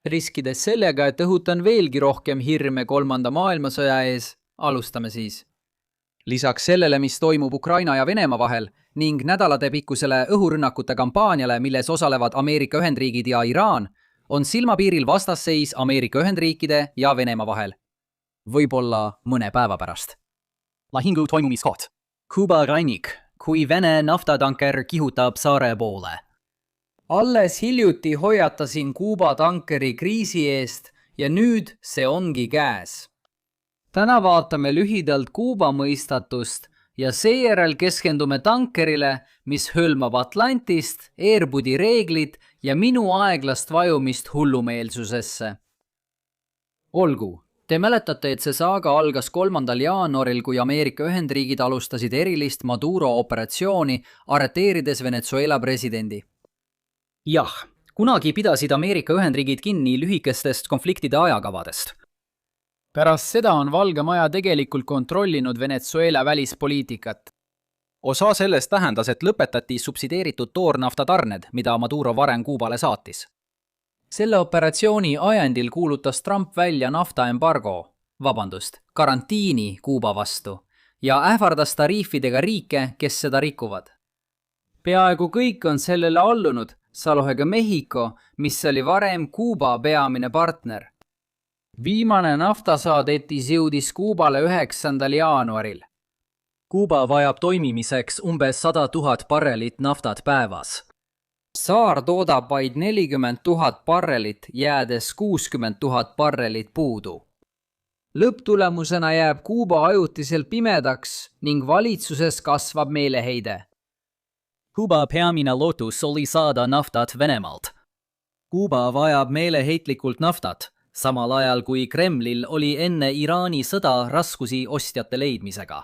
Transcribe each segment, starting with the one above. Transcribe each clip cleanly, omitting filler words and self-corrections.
Riskides sellega, et õhutan veelgi rohkem hirme kolmanda maailmasõja ees, alustame siis. Lisaks sellele, mis toimub Ukraina ja Venemaa vahel ning nädalatepikkusele õhurünnakute kampaaniale, milles osalevad Ameerika Ühendriigid ja Iraan, on silmapiiril vastasseis Ameerika Ühendriikide ja Venemaa vahel. Võib-olla mõne päeva pärast. Lahingu toimumiskoht. Kuuba rannik, kui Vene naftatanker kihutab saare poole. Alles hiljuti hoiatasin Kuuba tankeri kriisi eest ja nüüd see ongi käes. Täna vaatame lühidalt Kuuba mõistatust ja seejärel keskendume tankerile, mis hõlmab Atlantist, Airbudi reeglid ja minu aeglast vajumist hullumeelsusesse. Olgu, te mäletate, et see saaga algas 3. jaanuaril, kui Ameerika Ühendriigid alustasid erilist Maduro operatsiooni, arreteerides Venezuela presidendi. Jah, kunagi pidasid Ameerika Ühendriigid kinni lühikestest konfliktide ajakavadest. Pärast seda on Valge Maja tegelikult kontrollinud Venezuela välispoliitikat. Osa sellest tähendas, et lõpetati subsideeritud toornafta tarned, mida Maduro varem Kuubale saatis. Selle operatsiooni ajendil kuulutas Trump välja naftaembargo, karantiini Kuuba vastu ja ähvardas tariifidega riike, kes seda rikuvad. Peaaegu kõik on sellele allunud, salohega Mehhiko, mis oli varem Kuuba peamine partner. Viimane naftasaadetis jõudis Kuubale 9. jaanuaril. Kuuba vajab toimimiseks umbes 100 000 barrelit naftat päevas. Saar toodab vaid 40 000 barrelit, jäädes 60 000 barrelit puudu. Lõpptulemusena jääb Kuuba ajutiselt pimedaks ning valitsuses kasvab meeleheide. Kuuba peamine lootus oli saada naftat Venemaalt. Kuuba vajab meeleheitlikult naftat, samal ajal kui Kremlil oli enne Iraani sõda raskusi ostjate leidmisega.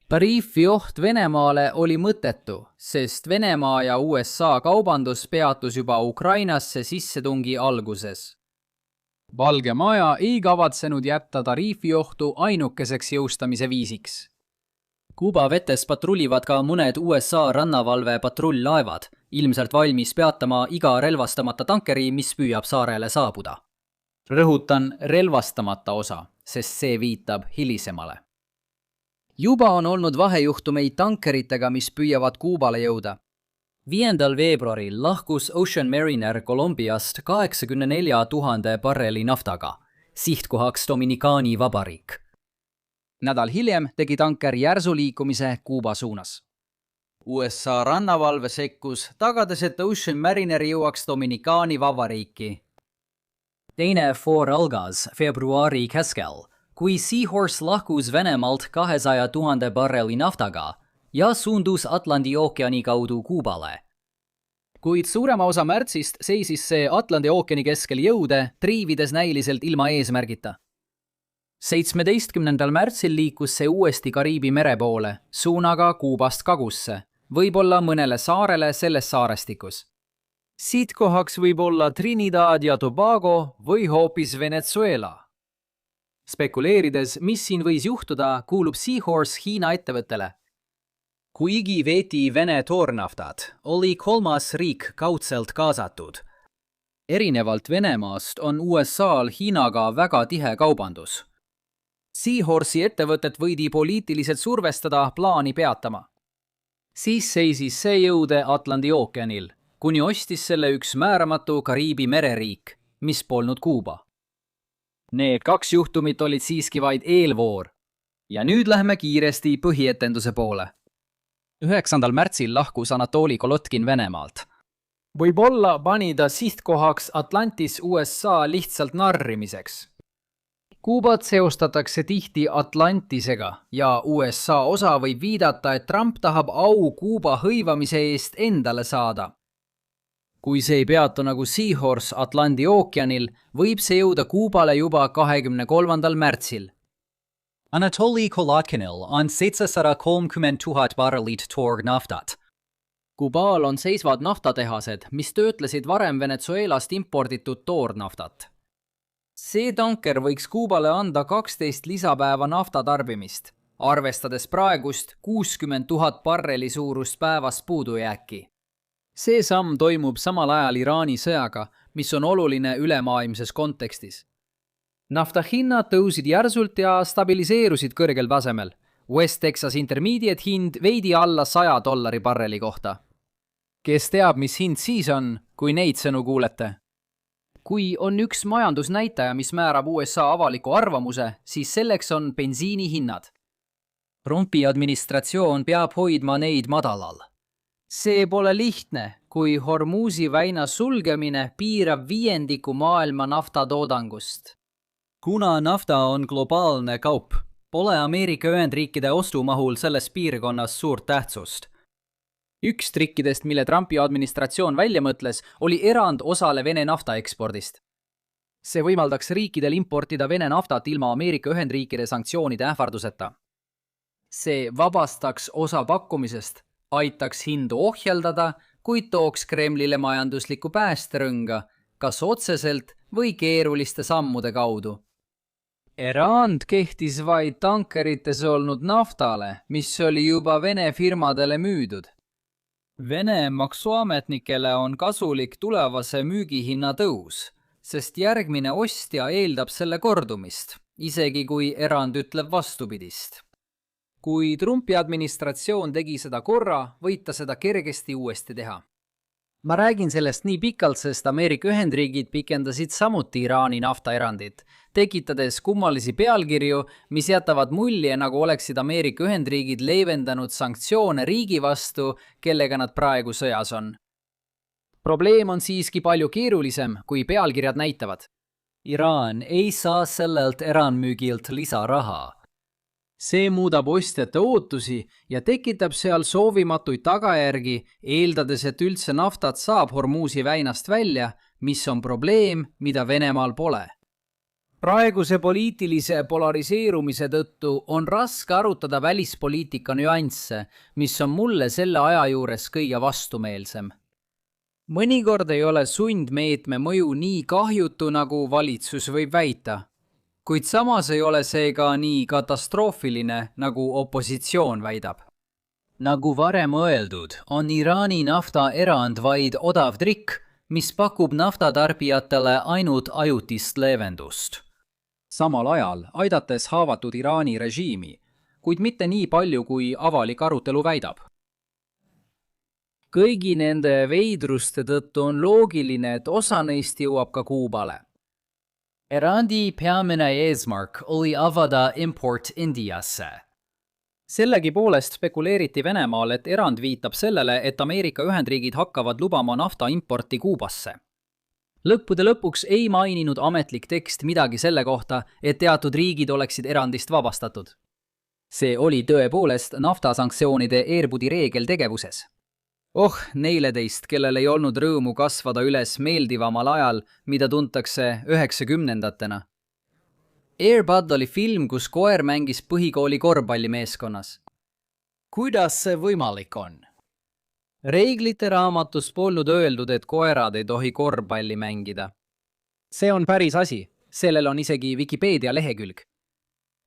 Tariifi oht Venemaale oli mõttetu, sest Venemaa ja USA kaubandus peatus juba Ukrainasse sissetungi alguses. Valge Maja ei kavatsenud jätta tariifiohtu ainukeseks jõustamise viisiks. Kuuba vetes patrullivad ka mõned USA rannavalve patrull-laevad, ilmselt valmis peatama iga relvastamata tankeri, mis püüab saarele saabuda. Rõhutan relvastamata osa, sest see viitab hilisemale. Juba on olnud vahejuhtumeid tankeritega, mis püüavad Kuubale jõuda. 5. veebruaril lahkus Ocean Mariner Kolumbiast 84 000 barreli naftaga, sihtkohaks Dominikaani Vabariik. Nädal hiljem tegi tanker järsu liikumise Kuuba suunas. USA rannavalve sekkus, tagades, et Ocean Mariner jõuaks Dominikaani Vabariiki. Teine Four algas veebruari keskel, kui Seahorse lahkus Venemaalt 200 000 barreli naftaga ja suundus Atlandi ookeani kaudu Kuubale. Kuid suurema osa märtsist seisis see Atlandi ookeani keskel jõude, triivides näiliselt ilma eesmärgita. 17. märtsil liikus see uuesti Kariibi mere poole, suunaga Kuubast kagusse, võib-olla mõnele saarele selles saarestikus. Siitkohaks võib olla Trinidad ja Tobago või hoopis Venezuela. Spekuleerides, mis siin võis juhtuda, kuulub Seahorse Hiina ettevõttele. Kuigi veeti Vene toornaftat, oli 3. riik kaudselt kaasatud. Erinevalt Venemaast on USA'l Hiinaga väga tihe kaubandus. Seahorse'i ettevõtet võidi poliitiliselt survestada plaani peatama. Siis seisis see jõude Atlandi ookeanil, kuni ostis selle üks määramatu Kariibi mereriik, mis polnud Kuuba. Need 2 juhtumit olid siiski vaid eelvoor. Ja nüüd lähme kiiresti põhietenduse poole. 9. märtsil lahkus Anatoli Kolotkin Venemaalt. Võib-olla pani ta sihtkohaks Atlantis USA lihtsalt narrimiseks. Kuubat seostatakse tihti Atlantisega ja USA osa võib viidata, et Trump tahab au Kuuba hõivamise eest endale saada. Kui see ei peatu nagu Seahorse Atlandi ookeanil, võib see jõuda Kuubale juba 23. märtsil. Anatoli Kolotkinil on 730 000 barrelit toornaftat. Kuubaal on seisvad naftatehased, mis töötlesid varem Venezuelast imporditud toornaftat. See tanker võiks Kuubale anda 12 lisapäeva naftatarbimist, arvestades praegust 60 000 barreli suurust päevas puudujääki. See samm toimub samal ajal Iraani sõjaga, mis on oluline ülemaailmses kontekstis. Nafta hinnad tõusid järsult ja stabiliseerusid kõrgel tasemel. West Texas Intermediate hind veidi alla $100 barreli kohta. Kes teab, mis hind siis on, kui neid sõnu kuulete? Kui on üks majandusnäitaja, mis määrab USA avaliku arvamuse, siis selleks on bensiini hinnad. Trumpi administratsioon peab hoidma neid madalal. See pole lihtne, kui Hormuzi väina sulgemine piirab 1/5 maailma naftatoodangust. Kuna nafta on globaalne kaup, pole Ameerika Ühendriikide ostumahul selles piirkonnas suurt tähtsust. Üks trikkidest, mille Trumpi administratsioon välja mõtles, oli erand osale Vene nafta ekspordist. See võimaldaks riikidel importida Vene naftat ilma Ameerika Ühendriikide sanktsioonide ähvarduseta. See vabastaks osa pakkumisest, aitaks hindu ohjeldada, kuid tooks Kremlile majanduslikku päästerõnga, kas otseselt või keeruliste sammude kaudu. Erand kehtis vaid tankerites olnud naftale, mis oli juba Vene firmadele müüdud. Vene maksuametnikele on kasulik tulevase müügihinna tõus, sest järgmine ostja eeldab selle kordumist, isegi kui erand ütleb vastupidist. Kui Trumpi administratsioon tegi seda korra, võib ta seda kergesti uuesti teha. Ma räägin sellest nii pikalt, sest Ameerika Ühendriigid pikendasid samuti Iraani naftaerandit, tekitades kummalisi pealkirju, mis jätavad mulje, nagu oleksid Ameerika Ühendriigid leevendanud sanktsioone riigi vastu, kellega nad praegu sõjas on. Probleem on siiski palju keerulisem, kui pealkirjad näitavad. Iraan ei saa sellelt erandmüügilt lisaraha. See muudab ostjate ootusi ja tekitab seal soovimatuid tagajärgi, eeldades, et üldse naftat saab Hormuzi väinast välja, mis on probleem, mida Venemaal pole. Praeguse poliitilise polariseerumise tõttu on raske arutada välispoliitika nüansse, mis on mulle selle aja juures kõige vastumeelsem. Mõnikord ei ole sundmeetme mõju nii kahjutu, nagu valitsus võib väita. Kuid samas ei ole see ka nii katastroofiline, nagu opositsioon väidab. Nagu varem öeldud, on Iraani nafta erand vaid odav trikk, mis pakub naftatarbijatele ainult ajutist leevendust. Samal ajal aidates haavatud Iraani režiimi, kuid mitte nii palju, kui avalik arutelu väidab. Kõigi nende veidruste tõttu on loogiline, et osa neist jõuab ka Kuubale. Erandi peamine eesmärk oli avada import Indiasse. Sellegipoolest spekuleeriti Venemaal, et erand viitab sellele, et Ameerika Ühendriigid hakkavad lubama nafta importi Kuubasse. Lõppude lõpuks ei maininud ametlik tekst midagi selle kohta, et teatud riigid oleksid erandist vabastatud. See oli tõepoolest naftasanktsioonide Airbudi reegel tegevuses. Neile teist, kellel ei olnud rõõmu kasvada üles meeldivamal ajal, mida tuntakse 90-ndatena. Airbud oli film, kus koer mängis põhikooli korvpallimeeskonnas. Kuidas see võimalik on? Reeglite raamatus polnud öeldud, et koerad ei tohi korvpalli mängida. See on päris asi, sellel on isegi Wikipedia lehekülg.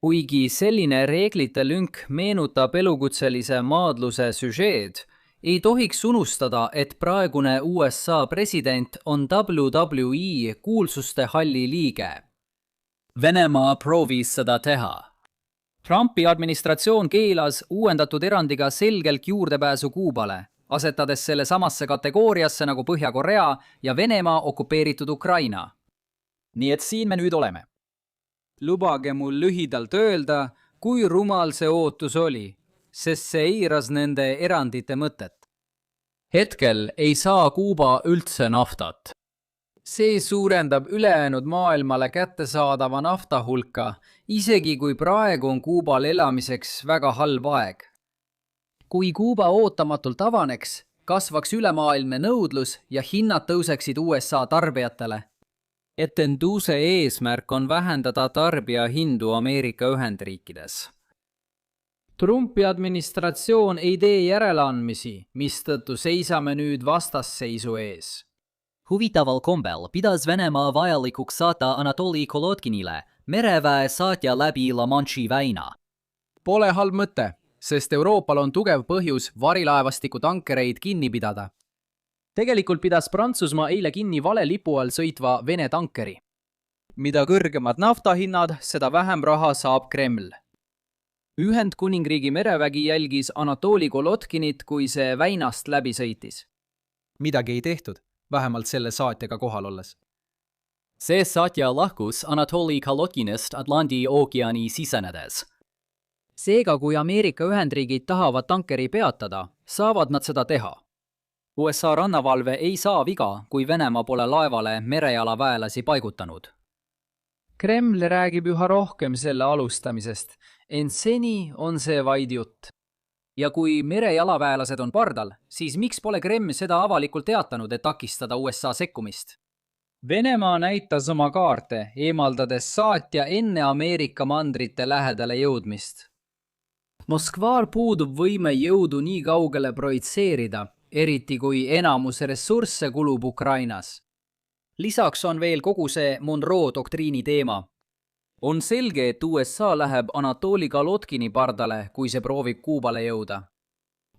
Kuigi selline reeglite lünk meenutab elukutselise maadluse süžeed, ei tohiks unustada, et praegune USA president on WWE kuulsuste halli liige. Venemaa proovis seda teha. Trumpi administratsioon keelas uuendatud erandiga selgelt juurdepääsu Kuubale, asetades selle samasse kategooriasse nagu Põhja-Korea ja Venemaa okupeeritud Ukraina. Nii et siin me nüüd oleme. Lubage mul lühidalt öelda, kui rumal see ootus oli, sest see eiras nende erandite mõtet. Hetkel ei saa Kuuba üldse naftat. See suurendab ülejäänud maailmale kättesaadava nafta hulka, isegi kui praegu on Kuubal elamiseks väga halb aeg. Kui Kuuba ootamatult avaneks, kasvaks ülemaailmne nõudlus ja hinnad tõuseksid USA tarbijatele. Etenduse eesmärk on vähendada tarbijahindu Ameerika Ühendriikides. Trumpi administratsioon ei tee järeleandmisi, mistõttu seisame nüüd vastasseisu ees. Huvitaval kombel pidas Venemaa vajalikuks saata Anatoli Kolotkinile mereväe saatja läbi La Manche'i väina. Pole halb mõte, sest Euroopal on tugev põhjus varilaevastiku tankereid kinni pidada. Tegelikult pidas Prantsusmaa eile kinni vale lipu all sõitva Vene tankeri. Mida kõrgemad naftahinnad, seda vähem raha saab Kreml. Ühendkuningriigi merevägi jälgis Anatoli Golotkinit, kui see Väinast läbi sõitis. Midagi ei tehtud, vähemalt selle saatjaga kohal olles. See saatja lahkus Anatoli Golotkinist Atlandi ookeani sisenedes. Seega, kui Ameerika Ühendriigid tahavad tankeri peatada, saavad nad seda teha. USA rannavalve ei saa viga, kui Venemaa pole laevale merejalaväelasi paigutanud. Kreml räägib üha rohkem selle alustamisest, ent seni on see vaid jutt. Ja kui merejalaväelased on pardal, siis miks pole Kreml seda avalikult teatanud, et takistada USA sekkumist? Venemaa näitas oma kaarte, eemaldades saatja enne Ameerika mandrite lähedale jõudmist. Moskvaal puudub võime jõudu nii kaugele projitseerida, eriti kui enamus ressursse kulub Ukrainas. Lisaks on veel kogu see Monroe doktriini teema. On selge, et USA läheb Anatoli Golotkini pardale, kui see proovib Kuubale jõuda.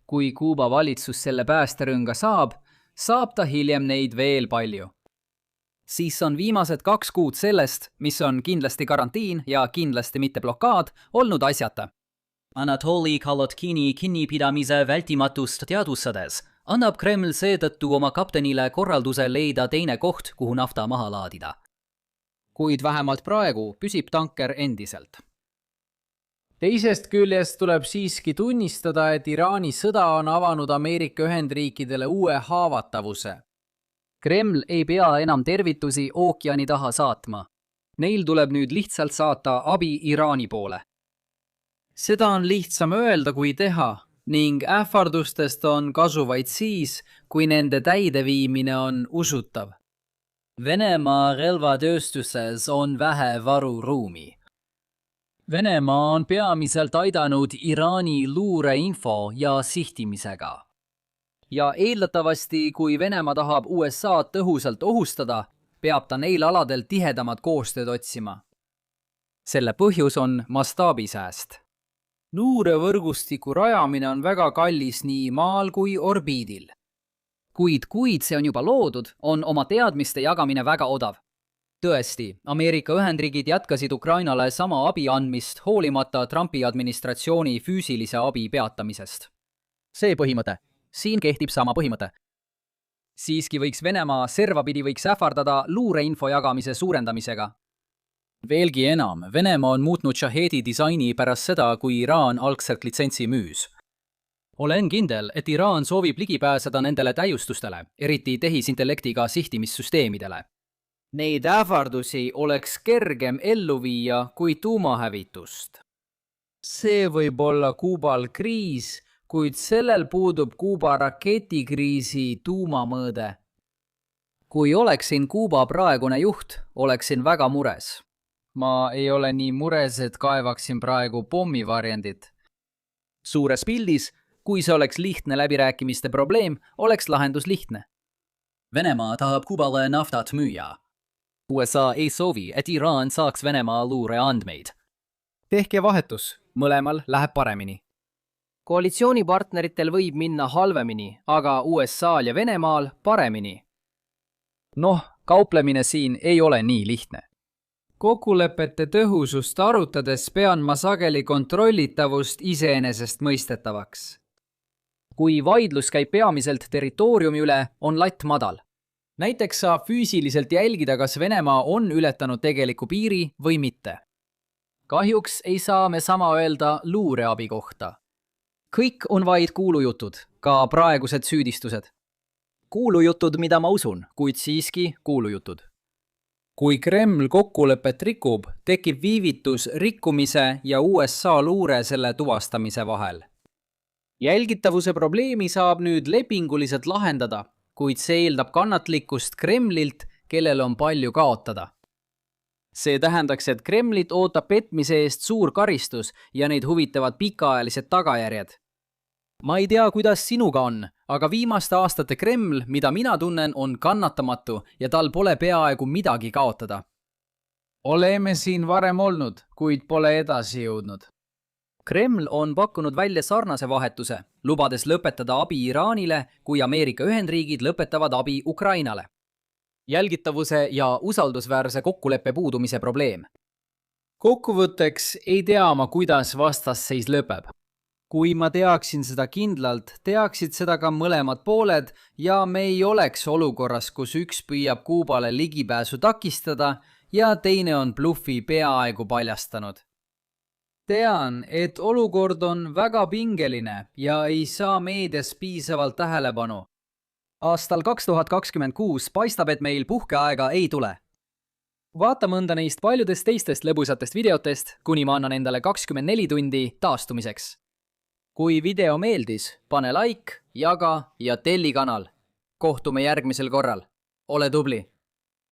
Kui Kuuba valitsus selle päästerõnga saab, saab ta hiljem neid veel palju. Siis on viimased 2 kuud sellest, mis on kindlasti karantiin ja kindlasti mitte blokaad, olnud asjata. Anatoli Golotkini kinnipidamise vältimatust teadvustades annab Kreml seetõttu oma kaptenile korralduse leida teine koht, kuhu nafta maha laadida. Kuid vähemalt praegu püsib tanker endiselt. Teisest küljest tuleb siiski tunnistada, et Iraani sõda on avanud Ameerika Ühendriikidele uue haavatavuse. Kreml ei pea enam tervitusi ookeani taha saatma. Neil tuleb nüüd lihtsalt saata abi Iraani poole. Seda on lihtsam öelda kui teha ning ähvardustest on kasu vaid siis, kui nende täideviimine on usutav. Venemaa relvatööstuses on vähe varuruumi. Venemaa on peamiselt aidanud Iraani luureinfo ja sihtimisega. Ja eeldatavasti, kui Venemaa tahab USA tõhusalt ohustada, peab ta neil aladel tihedamat koostööd otsima. Selle põhjus on mastaabisääst. Luurevõrgustiku rajamine on väga kallis nii maal kui orbiidil. Kuid see on juba loodud, on oma teadmiste jagamine väga odav. Tõesti, Ameerika Ühendriigid jätkasid Ukrainale sama abi andmist hoolimata Trumpi administratsiooni füüsilise abi peatamisest. See põhimõte. Siin kehtib sama põhimõte. Siiski võiks Venemaa servapidi võiks ähvardada luureinfo jagamise suurendamisega. Veelgi enam, Venemaa on muutnud Shahedi disaini pärast seda, kui Iraan algselt litsentsi müüs. Olen kindel, et Iraan soovib ligi pääseda nendele täiustustele, eriti tehisintellektiga sihtimissüsteemidele. Neid ähvardusi oleks kergem ellu viia kui tuumahävitust. See võib olla Kuubal kriis, kuid sellel puudub Kuuba raketikriisi tuumamõõde. Kui oleksin Kuuba praegune juht, oleksin väga mures. Ma ei ole nii mures, et kaevaksin praegu pommivarjendit. Suures pildis, kui see oleks lihtne läbirääkimiste probleem, oleks lahendus lihtne. Venemaa tahab Kuubale naftat müüa. USA ei soovi, et Iraan saaks Venemaa luureandmeid. Tehke vahetus, mõlemal läheb paremini. Koalitsioonipartneritel võib minna halvemini, aga USA'l ja Venemaal paremini. Kauplemine siin ei ole nii lihtne. Kokkulepete tõhusust arutades pean ma sageli kontrollitavust iseenesest mõistetavaks. Kui vaidlus käib peamiselt territooriumi üle, on latt madal. Näiteks saab füüsiliselt jälgida, kas Venemaa on ületanud tegeliku piiri või mitte. Kahjuks ei saa me sama öelda luureabi kohta. Kõik on vaid kuulujutud, ka praegused süüdistused. Kuulujutud, mida ma usun, kuid siiski kuulujutud. Kui Kreml kokkulepet rikub, tekib viivitus rikkumise ja USA luure selle tuvastamise vahel. Jälgitavuse probleemi saab nüüd lepinguliselt lahendada, kuid see eeldab kannatlikkust Kremlilt, kellel on palju kaotada. See tähendaks, et Kremlit ootab petmise eest suur karistus ja neid huvitavad pikaajalised tagajärjed. Ma ei tea, kuidas sinuga on, aga viimaste aastate Kreml, mida mina tunnen, on kannatamatu ja tal pole peaaegu midagi kaotada. Oleme siin varem olnud, kuid pole edasi jõudnud. Kreml on pakkunud välja sarnase vahetuse, lubades lõpetada abi Iraanile, kui Ameerika Ühendriigid lõpetavad abi Ukrainale. Jälgitavuse ja usaldusväärse kokkuleppe puudumise probleem. Kokkuvõtteks ei tea ma, kuidas vastasseis lõpeb. Kui ma teaksin seda kindlalt, teaksid seda ka mõlemad pooled ja me ei oleks olukorras, kus üks püüab Kuubale ligipääsu takistada ja teine on bluffi peaaegu paljastanud. Tean, et olukord on väga pingeline ja ei saa meedias piisavalt tähelepanu. Aastal 2026 paistab, et meil puhkeaega ei tule. Vaata mõnda neist paljudest teistest lõbusatest videotest, kuni ma annan endale 24 tundi taastumiseks. Kui video meeldis, pane like, jaga ja telli kanal. Kohtume järgmisel korral. Ole tubli!